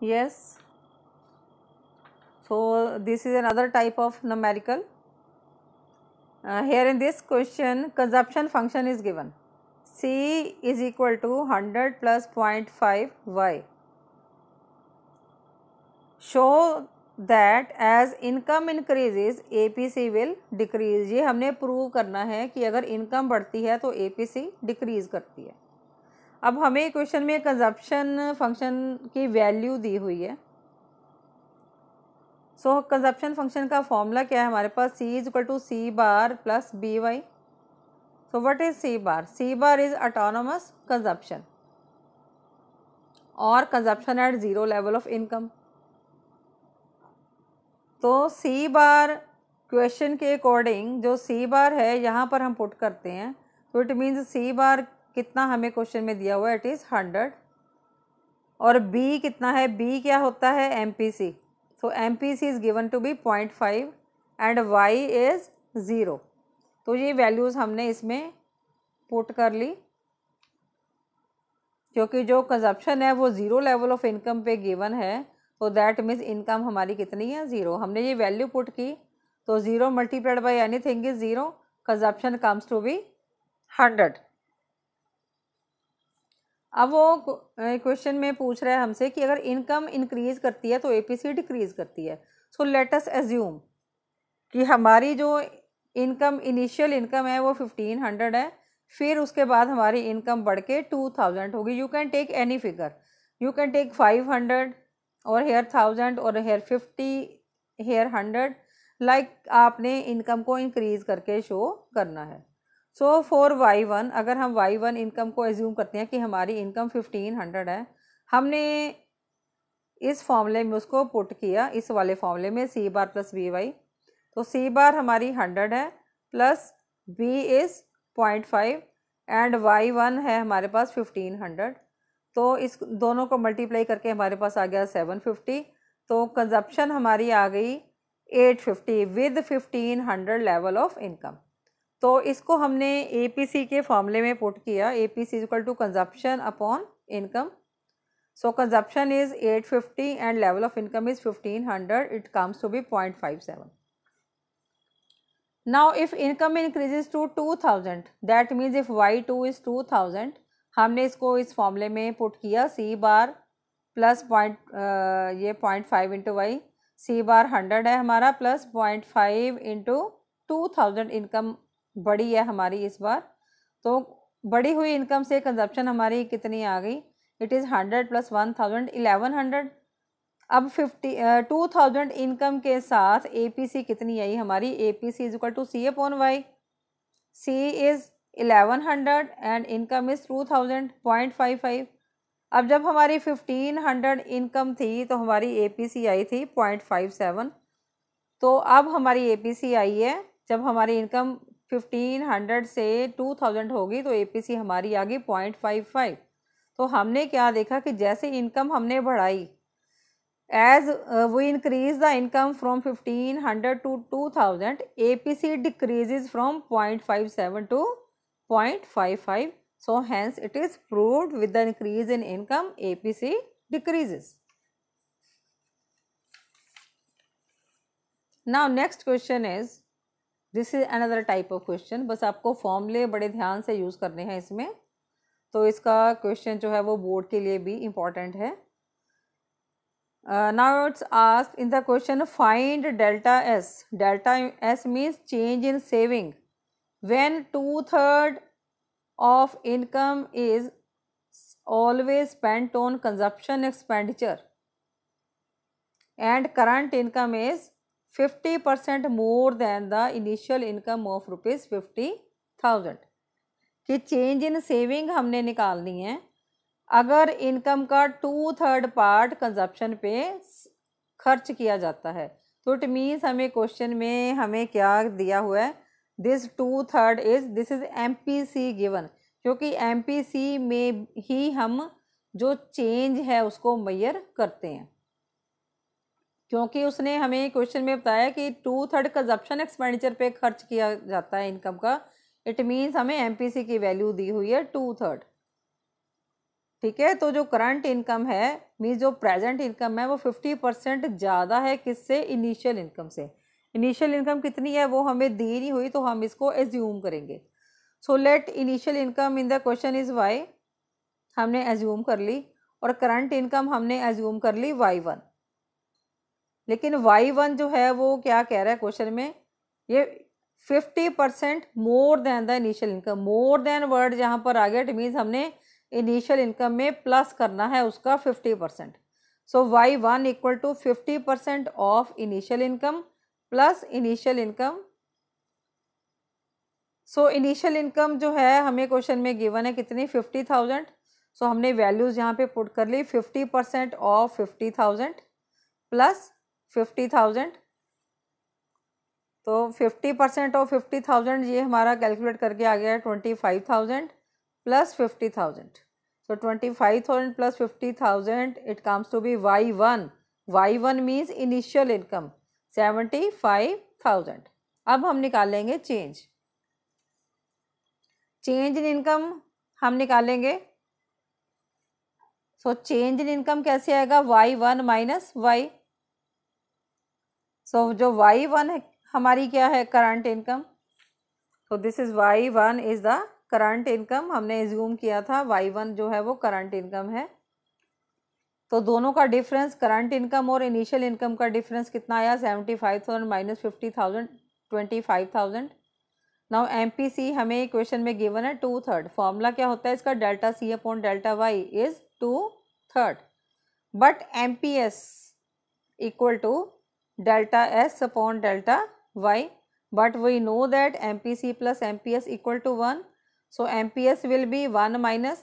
Yes. So this is another type of numerical. Here in this question, consumption function is given. C is equal to 100 plus 0.5 y. Show that as income increases APC will decrease. ये हमने prove करना है कि अगर income बढ़ती है तो APC decrease करती है। अब हमें क्वेश्चन में कंजप्शन फंक्शन की वैल्यू दी हुई है। सो कंजप्शन फंक्शन का फॉर्मूला क्या है हमारे पास, C is equal to C bar plus B Y. So what is C bar? C bar is autonomous consumption और consumption at zero level of income. तो सी बार क्वेश्चन के according जो सी बार है यहाँ पर हम पुट करते हैं, तो इट मीन्स सी बार कितना हमें क्वेश्चन में दिया हुआ है, इट इज़ 100। और बी कितना है, बी क्या होता है, MPC। So MPC is given to be 0.5 and y is 0। तो ये वैल्यूज़ हमने इसमें पुट कर ली, क्योंकि जो कंजप्शन है वो ज़ीरो लेवल ऑफ इनकम पे गिवन है, तो दैट मीन्स इनकम हमारी कितनी है, 0। हमने ये वैल्यू पुट की तो 0 multiplied by anything is 0, consumption comes to be 100। अब वो क्वेश्चन में पूछ रहा है हमसे कि अगर इनकम इंक्रीज करती है तो APC डिक्रीज करती है। सो लेट अस एज्यूम कि हमारी जो इनकम इनिशियल इनकम है वो 1500 है, फिर उसके बाद हमारी इनकम बढ़ के 2000 होगी। You can take any figure, you can take 500 और हेयर 1000 और हेयर 50, हेयर 100, लाइक आपने इनकम को इंक्रीज करके शो करना है। सो फॉर y1, अगर हम y1 इनकम को एज्यूम करते हैं कि हमारी इनकम 1500 है, हमने इस फॉर्मूले में उसको पुट किया, इस वाले फॉर्मूले में सी बार प्लस बी वाई। तो सी बार हमारी 100 है plus B is 0.5 and y1 है हमारे पास 1500। तो इस दोनों को मल्टीप्लाई करके हमारे पास आ गया 750। तो कंजप्शन हमारी आ गई 850 विद 1500 लेवल ऑफ इनकम। तो इसको हमने APC के फॉर्मूले में पुट किया, APC is equal to consumption upon income. So consumption is 850 and level of income is 1500, it comes to be 0.57। Now if income increases to 2000, that means if y2 is 2000, हमने इसको इस फॉर्मूले में put किया, सी bar plus ये 0.5 into Y, सी बार 100 है हमारा plus 0.5 into 2000। Income बड़ी है हमारी इस बार, तो बढ़ी हुई इनकम से कंजप्शन हमारी कितनी आ गई, इट इज़ 100 प्लस 1000 1100। अब 2000 इनकम के साथ APC कितनी आई हमारी, APC is equal to C upon Y. C is 1100 and income is 2000, 0.55। अब जब हमारी 1500 इनकम थी तो हमारी APC आई थी 0.57। तो अब हमारी APC आई है, जब हमारी इनकम 1500 से 2000 होगी तो APC हमारी आ गई 0.55। तो हमने क्या देखा कि जैसे इनकम हमने बढ़ाई, as we increase the income from 1500 to 2000, APC decreases from 0.57 to 0.55। So hence it is proved with the increase in income APC decreases. Now next question is, this is another type of question. बस आपको फॉर्मूले बड़े ध्यान से use करने हैं इसमें, तो इसका क्वेश्चन जो है वो बोर्ड के लिए भी इम्पॉर्टेंट है। Now it's asked in the question, find delta S. Delta S means change in saving when 2/3 of income is always spent on consumption expenditure and current income is 50% more than the initial income of rupees 50,000। कि change in saving हमने निकालनी है अगर income का 2/3 part consumption पे खर्च किया जाता है। तो इट मीन्स हमें क्वेश्चन में हमें क्या दिया हुआ है, this 2/3 is, this is MPC given, क्योंकि MPC में ही हम जो चेंज है उसको मेजर करते हैं, क्योंकि उसने हमें क्वेश्चन में बताया कि 2/3 कंजप्शन एक्सपेंडिचर पे खर्च किया जाता है इनकम का। इट मीन्स हमें MPC की वैल्यू दी हुई है 2/3। ठीक है। तो जो करंट इनकम है मीन्स जो प्रेजेंट इनकम है वो 50% ज़्यादा है किससे, इनिशियल इनकम से। इनिशियल इनकम कितनी है वो हमें दी नहीं हुई, तो हम इसको एज्यूम करेंगे। So let initial income in the question is why, हमने एज्यूम कर ली, और करंट इनकम हमने एज्यूम कर ली y1। लेकिन y1 जो है वो क्या कह रहा है क्वेश्चन में, ये 50% more than the initial income. More than word जहाँ पर आ गया इट मीन्स हमने इनिशियल इनकम में प्लस करना है उसका 50%। So y1 equal to 50% of initial income plus initial income. So initial income जो है हमें क्वेश्चन में गिवन है कितनी, 50,000। सो हमने वैल्यूज़ यहाँ पे पुट कर ली, 50% ऑफ 50,000 प्लस 50,000। तो 50% ऑफ 50,000 ये हमारा कैलकुलेट करके आ गया है 25,000 plus 50,000। So 25,000 plus 50,000 it comes to be y1। y1 means initial income 75,000। अब हम निकालेंगे चेंज इन इनकम, हम निकालेंगे। सो चेंज इन इनकम कैसे आएगा, y1 माइनस y। सो जो y1 है हमारी क्या है, करंट इनकम। तो this is y1 is the current income. हमने एज्यूम किया था y1 जो है वो करंट इनकम है। तो दोनों का डिफरेंस, करंट इनकम और इनिशियल इनकम का डिफरेंस कितना आया, 75,000 माइनस 50,000 25,000। नाउ MPC हमें क्वेश्चन में गिवन है 2/3। फॉर्मूला क्या होता है इसका, delta C upon delta Y is 2/3। But MPS equal to delta S upon delta Y, but we know that MPC plus MPS equal to 1. So MPS will be 1 minus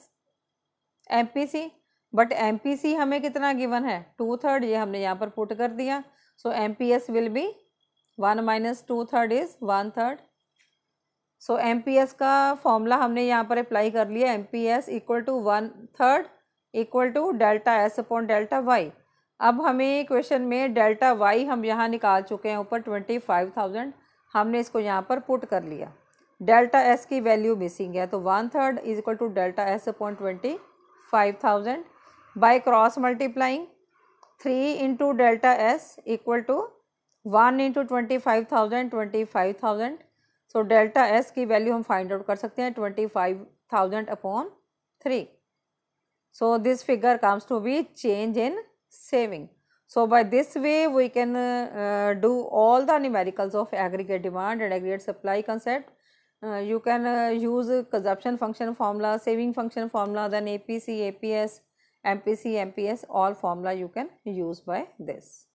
MPC, but MPC हमें कितना given है, 2/3, ये हमने यहाँ पर put कर दिया। So MPS will be 1 minus 2/3 is 1/3। So MPS का फॉर्मूला हमने यहाँ पर अप्लाई कर लिया, MPS equal to 1/3 equal to delta S upon delta Y। अब हमें क्वेश्चन में डेल्टा Y हम यहाँ निकाल चुके हैं ऊपर 25,000, हमने इसको यहाँ पर पुट कर लिया। डेल्टा S की वैल्यू मिसिंग है, तो 1/3 is equal to delta S upon 25,000 by cross multiplying 3 into delta S equal to 1 into 25,000। So delta S की वैल्यू हम फाइंड आउट कर सकते हैं 25,000 upon 3। So this figure comes to be change in saving. So by this way we can do all the numericals of aggregate demand and aggregate supply concept. You can use consumption function formula, saving function formula, then APC, APS, MPC, MPS, all formula you can use by this.